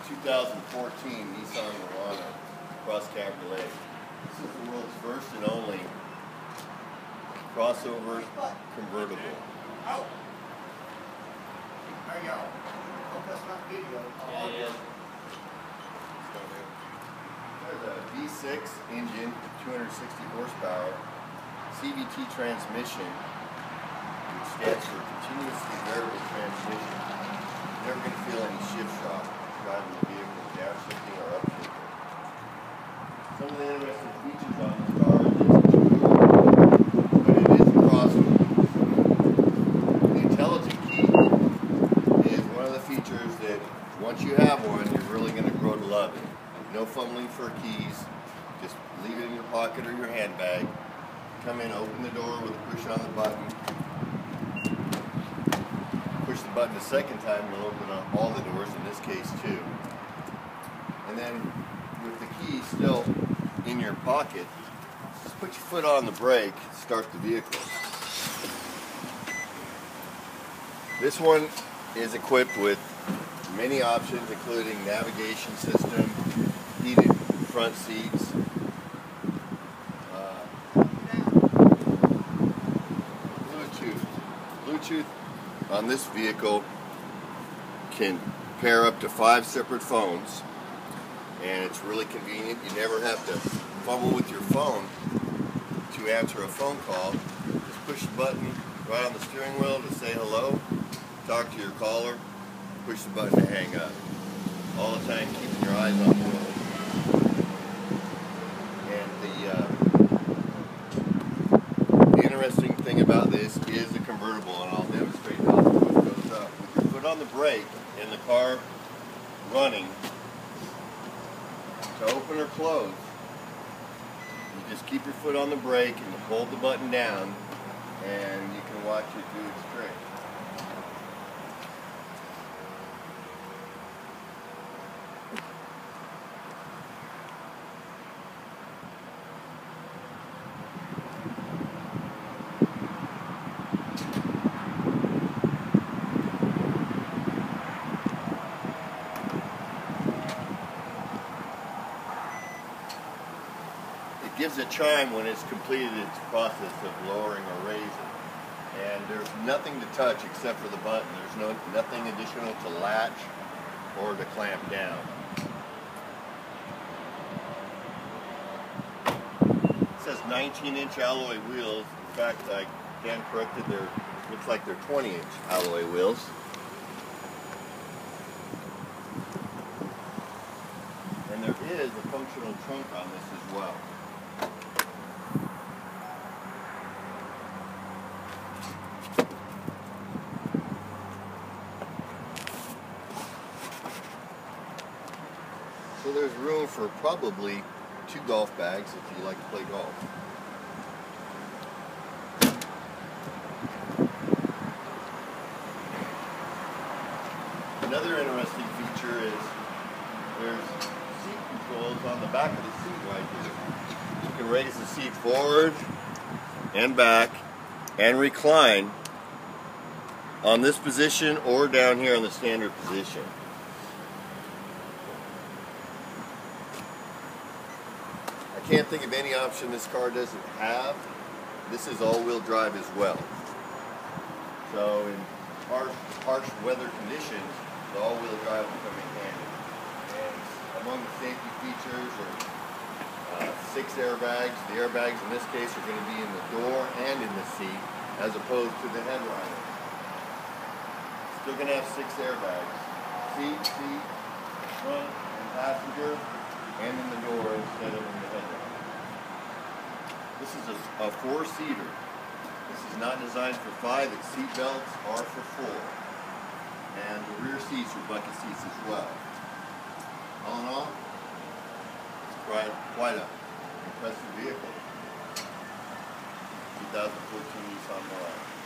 2014 Nissan Murano Cross Cabriolet. This is the world's first and only crossover convertible. There you go. Hope that's not video. Yeah. There's a V6 engine, 260 horsepower, CVT transmission, which stands for continuously variable transmission. You're never going to feel any shift shock driving the vehicle, downshifting or upshifting. Some of the interesting features on this car is but it is a crossover. The intelligent key is one of the features that once you have one, you're really going to grow to love it. No fumbling for keys, just leave it in your pocket or your handbag. Come in, open the door with a push on the button. Push the button a second time, you'll open up all the doors, in this case two. And then with the key still in your pocket, just put your foot on the brake, start the vehicle. This one is equipped with many options, including navigation system, heated front seats, Bluetooth on this vehicle can pair up to 5 separate phones, and it's really convenient. You never have to fumble with your phone to answer a phone call. Just push the button right on the steering wheel to say hello, talk to your caller, push the button to hang up. All the time keeping your eyes on the road. And the interesting thing about this is the convertible, and I'll demonstrate how the foot goes up. With your foot on the brake and the car running, to open or close, you just keep your foot on the brake and you hold the button down, and you can watch it do its trick. It gives a chime when it's completed its process of lowering or raising. And there's nothing to touch except for the button. There's nothing additional to latch or to clamp down. It says 19-inch alloy wheels. In fact, I stand corrected, looks like they're 20-inch alloy wheels. And there is a functional trunk on this as well. So there's room for probably 2 golf bags if you like to play golf. Another interesting feature is there's seat controls on the back of the seat right here. You can raise the seat forward and back and recline on this position or down here on the standard position. I can't think of any option this car doesn't have. This is all-wheel drive as well. So in harsh weather conditions, the all-wheel drive will come in handy. And among the safety features are 6 airbags. The airbags in this case are going to be in the door and in the seat, as opposed to the headliner. Still going to have 6 airbags. Seat, front, and passenger, and in the door instead of in the headliner. This is a 4-seater. This is not designed for 5. Its seat belts are for 4. And the rear seats are bucket seats as well. All in all, it's quite an impressive vehicle. 2014 Nissan Murano.